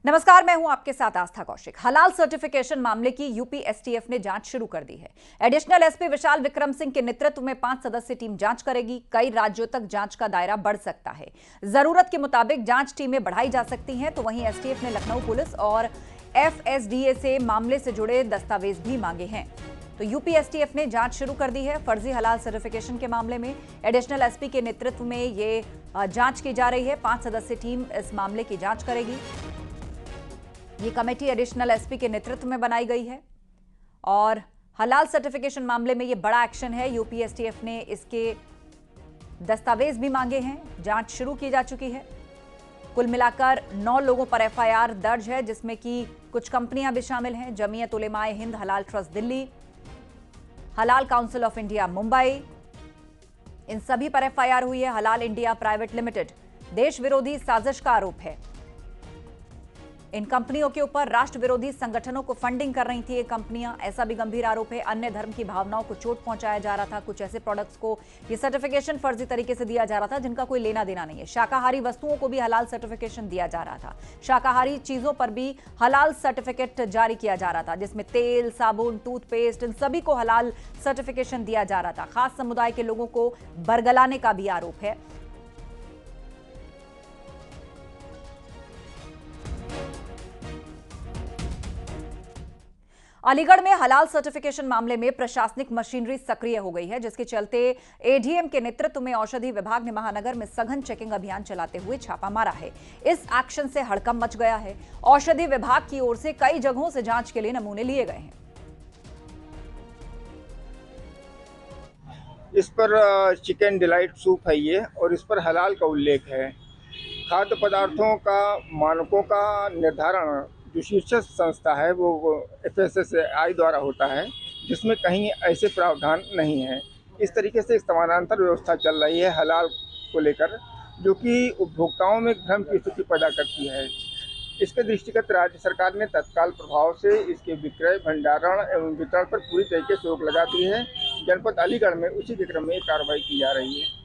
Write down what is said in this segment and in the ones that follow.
नमस्कार, मैं हूं आपके साथ आस्था कौशिक। हलाल सर्टिफिकेशन मामले की यूपी एसटीएफ ने जांच शुरू कर दी है। एडिशनल एसपी विशाल विक्रम सिंह के नेतृत्व में 5 सदस्यीय टीम जांच करेगी। कई राज्यों तक जांच का दायरा बढ़ सकता है। जरूरत के मुताबिक जांच टीमें बढ़ाई जा सकती हैं। तो वहीं एसटीएफ ने लखनऊ पुलिस और एफएसडीए से मामले से जुड़े दस्तावेज भी मांगे हैं। तो यूपी एसटीएफ ने जांच शुरू कर दी है। फर्जी हलाल सर्टिफिकेशन के मामले में एडिशनल एसपी के नेतृत्व में ये जांच की जा रही है। 5 सदस्यीय टीम इस मामले की जांच करेगी। ये कमेटी एडिशनल एसपी के नेतृत्व में बनाई गई है और हलाल सर्टिफिकेशन मामले में ये बड़ा एक्शन है। यूपी एसटीएफ ने इसके दस्तावेज भी मांगे हैं। जांच शुरू की जा चुकी है। कुल मिलाकर 9 लोगों पर एफआईआर दर्ज है, जिसमें कि कुछ कंपनियां भी शामिल हैं। जमीयत उलेमाए हिंद हलाल ट्रस्ट दिल्ली, हलाल काउंसिल ऑफ इंडिया मुंबई, इन सभी पर एफआईआर हुई है। हलाल इंडिया प्राइवेट लिमिटेड देश विरोधी साजिश का आरोप है। इन कंपनियों के ऊपर राष्ट्र विरोधी संगठनों को फंडिंग कर रही थी ये कंपनियां, ऐसा भी गंभीर आरोप है। अन्य धर्म की भावनाओं को चोट पहुंचाया जा रहा था। कुछ ऐसे प्रोडक्ट्स को ये सर्टिफिकेशन फर्जी तरीके से दिया जा रहा था जिनका कोई लेना देना नहीं है। शाकाहारी वस्तुओं को भी हलाल सर्टिफिकेशन दिया जा रहा था। शाकाहारी चीजों पर भी हलाल सर्टिफिकेट जारी किया जा रहा था, जिसमें तेल, साबुन, टूथपेस्ट, इन सभी को हलाल सर्टिफिकेशन दिया जा रहा था। खास समुदाय के लोगों को बरगलाने का भी आरोप है। अलीगढ़ में हलाल सर्टिफिकेशन मामले में प्रशासनिक मशीनरी सक्रिय हो गई है, जिसके चलते एडीएम के नेतृत्व में औषधि विभाग ने महानगर में सघन चेकिंग अभियान चलाते हुए छापा मारा है। इस एक्शन से हड़कंप मच गया है। औषधि विभाग की ओर से कई जगहों से जांच के लिए नमूने लिए गए हैं। इस पर चिकन डिलाइट सूप है ये, और इस पर हलाल का उल्लेख है। खाद्य पदार्थों का मानकों का निर्धारण जो शीर्षक संस्था है वो एफएसएसएआई द्वारा होता है, जिसमें कहीं ऐसे प्रावधान नहीं है। इस तरीके से एक समानांतर व्यवस्था चल रही है हलाल को लेकर, जो कि उपभोक्ताओं में भ्रम की स्थिति पैदा करती है। इसके दृष्टिगत राज्य सरकार ने तत्काल प्रभाव से इसके विक्रय, भंडारण एवं वितरण पर पूरी तरीके से रोक लगा दी है। जनपद अलीगढ़ में उसी के क्रम में कार्रवाई की जा रही है।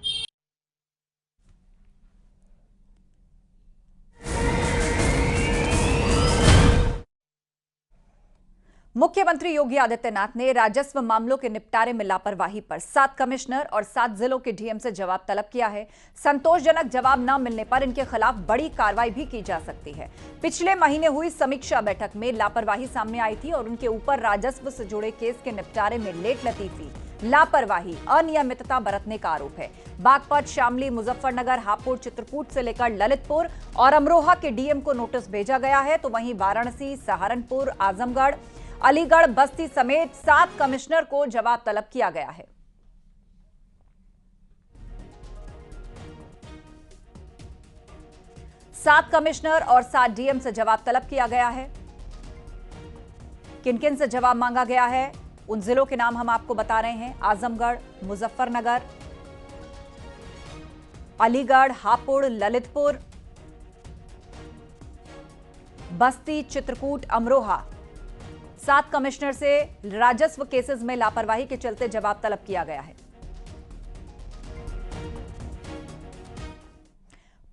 मुख्यमंत्री योगी आदित्यनाथ ने राजस्व मामलों के निपटारे में लापरवाही पर 7 कमिश्नर और 7 जिलों के डीएम से जवाब तलब किया है। संतोषजनक जवाब न मिलने पर इनके खिलाफ बड़ी कार्रवाई भी की जा सकती है। पिछले महीने हुई समीक्षा बैठक में लापरवाही सामने आई थी और उनके ऊपर राजस्व से जुड़े केस के निपटारे में लेट लतीफी, लापरवाही, अनियमितता बरतने का आरोप है। बागपत, शामली, मुजफ्फरनगर, हापुड़, चित्रकूट से लेकर ललितपुर और अमरोहा के डीएम को नोटिस भेजा गया है। तो वहीं वाराणसी, सहारनपुर, आजमगढ़, अलीगढ़, बस्ती समेत 7 कमिश्नर को जवाब तलब किया गया है। सात कमिश्नर और 7 डीएम से जवाब तलब किया गया है। किन किन से जवाब मांगा गया है, उन जिलों के नाम हम आपको बता रहे हैं। आजमगढ़, मुजफ्फरनगर, अलीगढ़, हापुड़, ललितपुर, बस्ती, चित्रकूट, अमरोहा। 7 कमिश्नर से राजस्व केसेस में लापरवाही के चलते जवाब तलब किया गया है।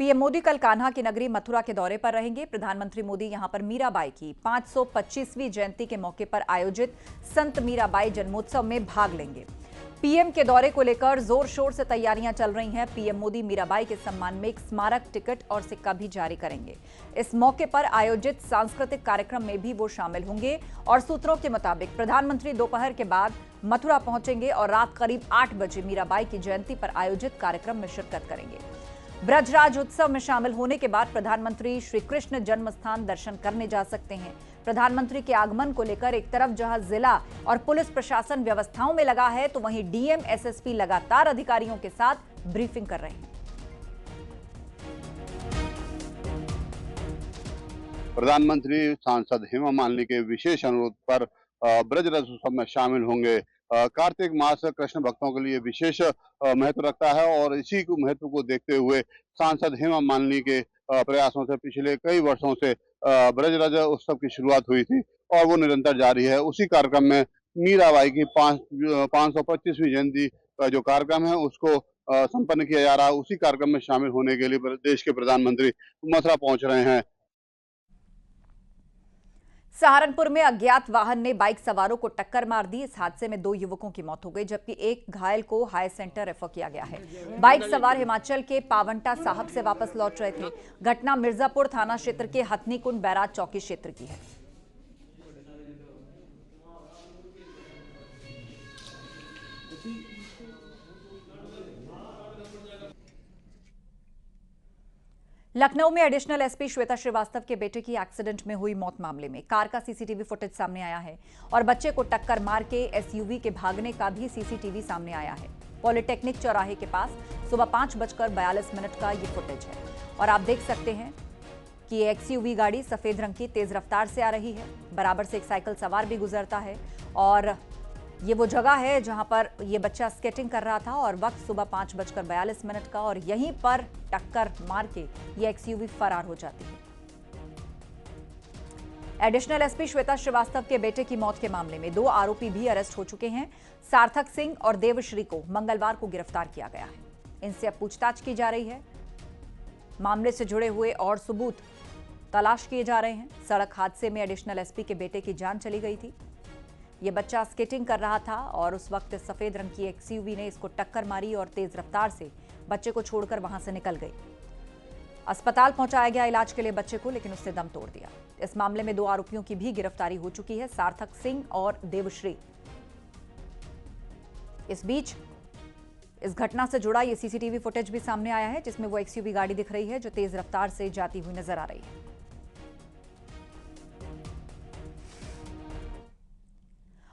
पीएम मोदी कल कान्हा की नगरी मथुरा के दौरे पर रहेंगे। प्रधानमंत्री मोदी यहां पर मीराबाई की 525वीं जयंती के मौके पर आयोजित संत मीराबाई जन्मोत्सव में भाग लेंगे। पीएम के दौरे को लेकर जोर शोर से तैयारियां चल रही हैं। पीएम मोदी मीराबाई के सम्मान में एक स्मारक टिकट और सिक्का भी जारी करेंगे। इस मौके पर आयोजित सांस्कृतिक कार्यक्रम में भी वो शामिल होंगे और सूत्रों के मुताबिक प्रधानमंत्री दोपहर के बाद मथुरा पहुंचेंगे और रात करीब 8 बजे मीराबाई की जयंती पर आयोजित कार्यक्रम में शिरकत करेंगे। ब्रजराज उत्सव में शामिल होने के बाद प्रधानमंत्री श्री कृष्ण जन्म स्थान दर्शन करने जा सकते हैं। प्रधानमंत्री के आगमन को लेकर एक तरफ जहां जिला और पुलिस प्रशासन व्यवस्थाओं में लगा है, तो वहीं डीएम, एसएसपी लगातार अधिकारियों के साथ ब्रीफिंग कर रहे हैं। प्रधानमंत्री सांसद हेमा मालिनी के विशेष अनुरोध पर ब्रजरथ उत्सव में शामिल होंगे। कार्तिक मास कृष्ण भक्तों के लिए विशेष महत्व रखता है और इसी को महत्व को देखते हुए सांसद हेमा मालिनी के प्रयासों से पिछले कई वर्षों से ब्रजरथ उत्सव की शुरुआत हुई थी और वो निरंतर जारी है। उसी कार्यक्रम में मीराबाई की 525वीं जयंती का जो कार्यक्रम है उसको संपन्न किया जा रहा है। उसी कार्यक्रम में शामिल होने के लिए देश के प्रधानमंत्री मथुरा पहुंच रहे हैं। सहारनपुर में अज्ञात वाहन ने बाइक सवारों को टक्कर मार दी। इस हादसे में 2 युवकों की मौत हो गई, जबकि एक घायल को हाई सेंटर रेफर किया गया है। बाइक सवार हिमाचल के पावंटा साहब से वापस लौट रहे थे। घटना मिर्जापुर थाना क्षेत्र के हथनीकुंड बैराज चौकी क्षेत्र की है। लखनऊ में एडिशनल एसपी श्वेता श्रीवास्तव के बेटे की एक्सीडेंट में हुई मौत मामले में कार का सीसीटीवी फुटेज सामने आया है और बच्चे को टक्कर मार के एसयूवी के भागने का भी सीसीटीवी सामने आया है। पॉलिटेक्निक चौराहे के पास सुबह 5:42 का ये फुटेज है और आप देख सकते हैं कि ये एक्सयूवी गाड़ी सफेद रंग की तेज रफ्तार से आ रही है। बराबर से एक साइकिल सवार भी गुजरता है और ये वो जगह है जहां पर ये बच्चा स्केटिंग कर रहा था और वक्त सुबह 5:42 का और यहीं पर टक्कर मार के ये एक्सयूवी फरार हो जाती है। एडिशनल एसपी श्वेता श्रीवास्तव के बेटे की मौत के मामले में 2 आरोपी भी अरेस्ट हो चुके हैं। सार्थक सिंह और देवश्री को मंगलवार को गिरफ्तार किया गया है। इनसे अब पूछताछ की जा रही है। मामले से जुड़े हुए और सबूत तलाश किए जा रहे हैं। सड़क हादसे में एडिशनल एसपी के बेटे की जान चली गई थी। ये बच्चा स्केटिंग कर रहा था और उस वक्त सफेद रंग की एक्सयूवी ने इसको टक्कर मारी और तेज रफ्तार से बच्चे को छोड़कर वहां से निकल गई। अस्पताल पहुंचाया गया इलाज के लिए बच्चे को, लेकिन उसने दम तोड़ दिया। इस मामले में 2 आरोपियों की भी गिरफ्तारी हो चुकी है, सार्थक सिंह और देवश्री। इस बीच इस घटना से जुड़ा ये सीसीटीवी फुटेज भी सामने आया है, जिसमें वो एक्सयूवी गाड़ी दिख रही है जो तेज रफ्तार से जाती हुई नजर आ रही है।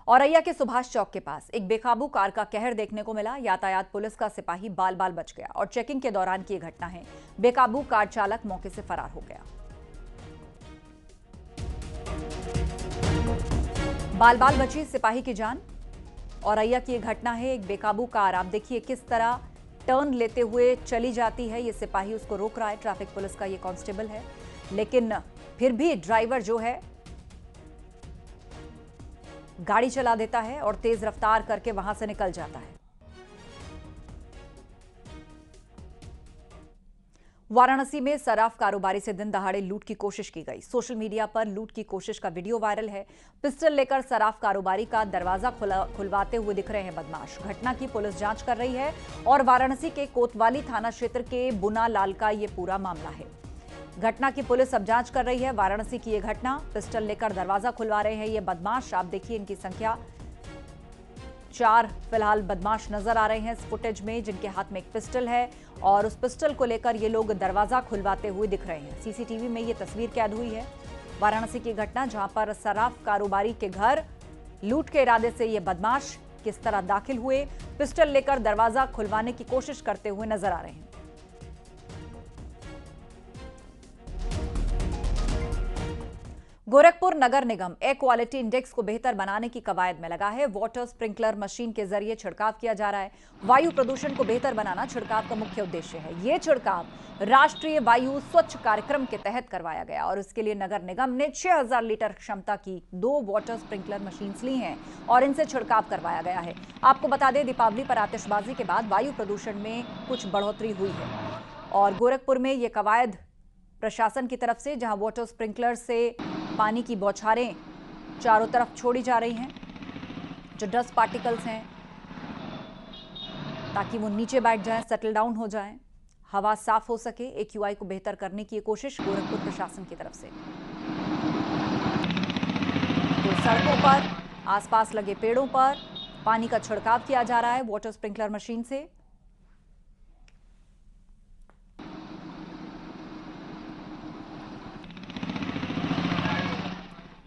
औरैया के सुभाष चौक के पास एक बेकाबू कार का कहर देखने को मिला। यातायात पुलिस का सिपाही बाल बाल बच गया और चेकिंग के दौरान की घटना है। बेकाबू कार चालक मौके से फरार हो गया। बाल बाल बची सिपाही की जान। औरैया की यह घटना है। एक बेकाबू कार, आप देखिए किस तरह टर्न लेते हुए चली जाती है। ये सिपाही उसको रोक रहा है, ट्रैफिक पुलिस का ये कांस्टेबल है, लेकिन फिर भी ड्राइवर जो है गाड़ी चला देता है और तेज रफ्तार करके वहां से निकल जाता है। वाराणसी में सराफ कारोबारी से दिन दहाड़े लूट की कोशिश की गई। सोशल मीडिया पर लूट की कोशिश का वीडियो वायरल है। पिस्टल लेकर सराफ कारोबारी का दरवाजा खुलवाते हुए दिख रहे हैं बदमाश। घटना की पुलिस जांच कर रही है और वाराणसी के कोतवाली थाना क्षेत्र के बुना लाल का यह पूरा मामला है। घटना की पुलिस अब जांच कर रही है। वाराणसी की यह घटना, पिस्टल लेकर दरवाजा खुलवा रहे हैं ये बदमाश। आप देखिए इनकी संख्या 4 फिलहाल बदमाश नजर आ रहे हैं इस फुटेज में, जिनके हाथ में एक पिस्टल है और उस पिस्टल को लेकर ये लोग दरवाजा खुलवाते हुए दिख रहे हैं। सीसीटीवी में ये तस्वीर कैद हुई है। वाराणसी की घटना जहां पर सराफ कारोबारी के घर लूट के इरादे से ये बदमाश किस तरह दाखिल हुए, पिस्टल लेकर दरवाजा खुलवाने की कोशिश करते हुए नजर आ रहे हैं। गोरखपुर नगर निगम एयर क्वालिटी इंडेक्स को बेहतर बनाने की कवायद में लगा है। वाटर स्प्रिंकलर मशीन के जरिए छिड़काव किया जा रहा है। वायु प्रदूषण को बेहतर बनाना छिड़काव का मुख्य उद्देश्य है। ये छिड़काव राष्ट्रीय वायु स्वच्छ कार्यक्रम के तहत करवाया गया और इसके लिए नगर निगम ने 6000 लीटर क्षमता की 2 वाटर स्प्रिंकलर मशीन ली हैं और इनसे छिड़काव करवाया गया है। आपको बता दें, दीपावली पर आतिशबाजी के बाद वायु प्रदूषण में कुछ बढ़ोतरी हुई है और गोरखपुर में ये कवायद प्रशासन की तरफ से, जहां वाटर स्प्रिंकलर से पानी की बौछारें चारों तरफ छोड़ी जा रही हैं, जो डस्ट पार्टिकल्स हैं, ताकि वो नीचे बैठ जाएं, सेटल डाउन हो जाएं, हवा साफ हो सके। AQI को बेहतर करने की कोशिश गोरखपुर प्रशासन की तरफ से। तो सड़कों पर, आसपास लगे पेड़ों पर पानी का छिड़काव किया जा रहा है वाटर स्प्रिंकलर मशीन से।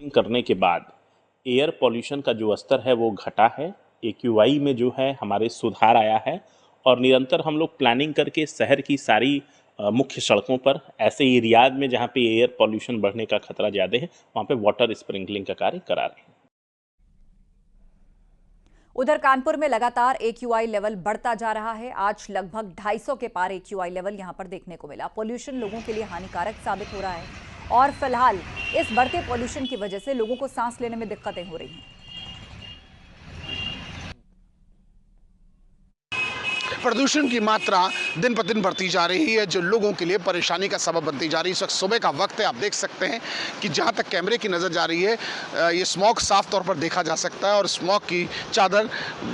करने के बाद एयर पॉल्यूशन का जो स्तर है वो घटा है। AQI में जो है हमारे सुधार आया है और निरंतर हम लोग प्लानिंग करके शहर की सारी मुख्य सड़कों पर, ऐसे एरियाज में जहाँ पे एयर पॉल्यूशन बढ़ने का खतरा ज़्यादा है, वहाँ पे वाटर स्प्रिंकलिंग का कार्य करा रहे हैं। उधर कानपुर में लगातार AQI लेवल बढ़ता जा रहा है। आज लगभग 250 के पार AQI लेवल यहां पर देखने को मिला। पॉल्यूशन लोगों के लिए हानिकारक साबित हो रहा है और फिलहाल इस बढ़ते पॉल्यूशन की वजह से लोगों को सांस लेने में दिक्कतें हो रही हैं। प्रदूषण की मात्रा दिन पर दिन बढ़ती जा रही है, जो लोगों के लिए परेशानी का सबब बनती जा रही है। इस वक्त सुबह का वक्त है, आप देख सकते हैं कि जहाँ तक कैमरे की नज़र जा रही है ये स्मॉग साफ तौर पर देखा जा सकता है और स्मॉग की चादर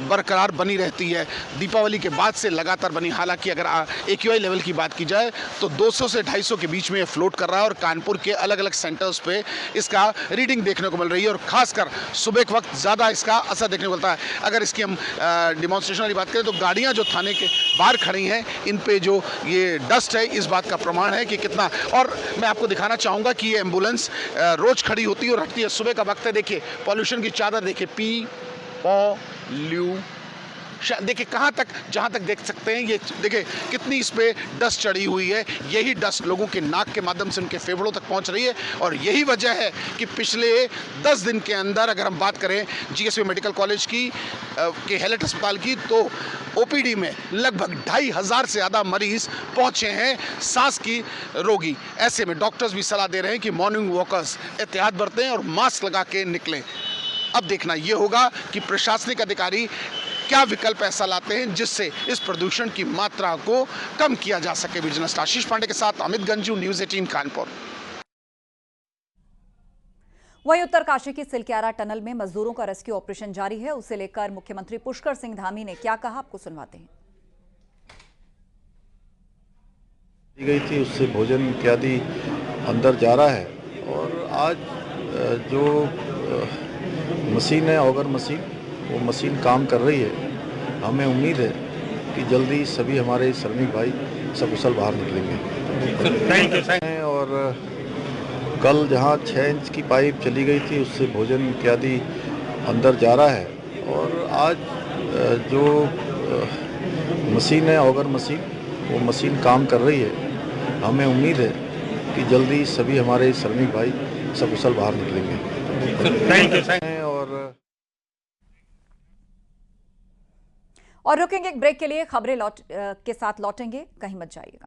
बरकरार बनी रहती है। दीपावली के बाद से लगातार बनी, हालांकि अगर AQI लेवल की बात की जाए तो 200 से 250 के बीच में फ्लोट कर रहा है और कानपुर के अलग अलग सेंटर्स पे इसका रीडिंग देखने को मिल रही है और खासकर सुबह के वक्त ज़्यादा इसका असर देखने को मिलता है। अगर इसकी हम डिमॉन्स्ट्रेशन वाली बात करें तो गाड़ियाँ जो थाने के बाहर खड़ी हैं, इन पे जो ये डस्ट है इस बात का प्रमाण है कि कितना। और मैं आपको दिखाना चाहूँगा कि ये एम्बुलेंस रोज़ खड़ी होती है और हटती है। सुबह का वक्त है, देखिए पॉल्यूशन की चादर, देखिए देखिए कहाँ तक, जहाँ तक देख सकते हैं ये देखिए कितनी इस पे डस्ट चढ़ी हुई है। यही डस्ट लोगों के नाक के माध्यम से उनके फेफड़ों तक पहुँच रही है और यही वजह है कि पिछले 10 दिन के अंदर अगर हम बात करें GSV मेडिकल कॉलेज की के हेलेट अस्पताल की, तो OPD में लगभग 2500 से ज़्यादा मरीज पहुँचे हैं, सांस की रोगी। ऐसे में डॉक्टर्स भी सलाह दे रहे हैं कि मॉर्निंग वॉकर्स एहतियात बरतें और मास्क लगा के निकलें। अब देखना ये होगा कि प्रशासनिक अधिकारी क्या विकल्प ऐसा लाते हैं जिससे इस प्रदूषण की मात्रा को कम किया जा सके। बिजनेस आशीष पांडे के साथ अमित गंजू, न्यूज़ 18 कानपुर। वहीं उत्तरकाशी की सिलक्यारा टनल में मजदूरों का रेस्क्यू ऑपरेशन जारी है। उसे लेकर मुख्यमंत्री पुष्कर सिंह धामी ने क्या कहा, आपको सुनवाते हैं। गई थी उससे भोजन इत्यादि अंदर जा रहा है और आज जो मशीन है, ऑगर मशीन, वो मशीन काम कर रही है। हमें उम्मीद है कि जल्दी सभी हमारे श्रमिक भाई सकुशल बाहर निकलेंगे। और कल जहाँ 6 इंच की पाइप चली गई थी उससे भोजन इत्यादि अंदर जा रहा है और आज जो मशीन है, ऑगर मशीन, वो मशीन काम कर रही है। हमें उम्मीद है कि जल्दी सभी हमारे श्रमिक भाई सकुशल बाहर निकलेंगे। और रुकेंगे एक ब्रेक के लिए, खबरें के साथ लौटेंगे, कहीं मत जाइएगा।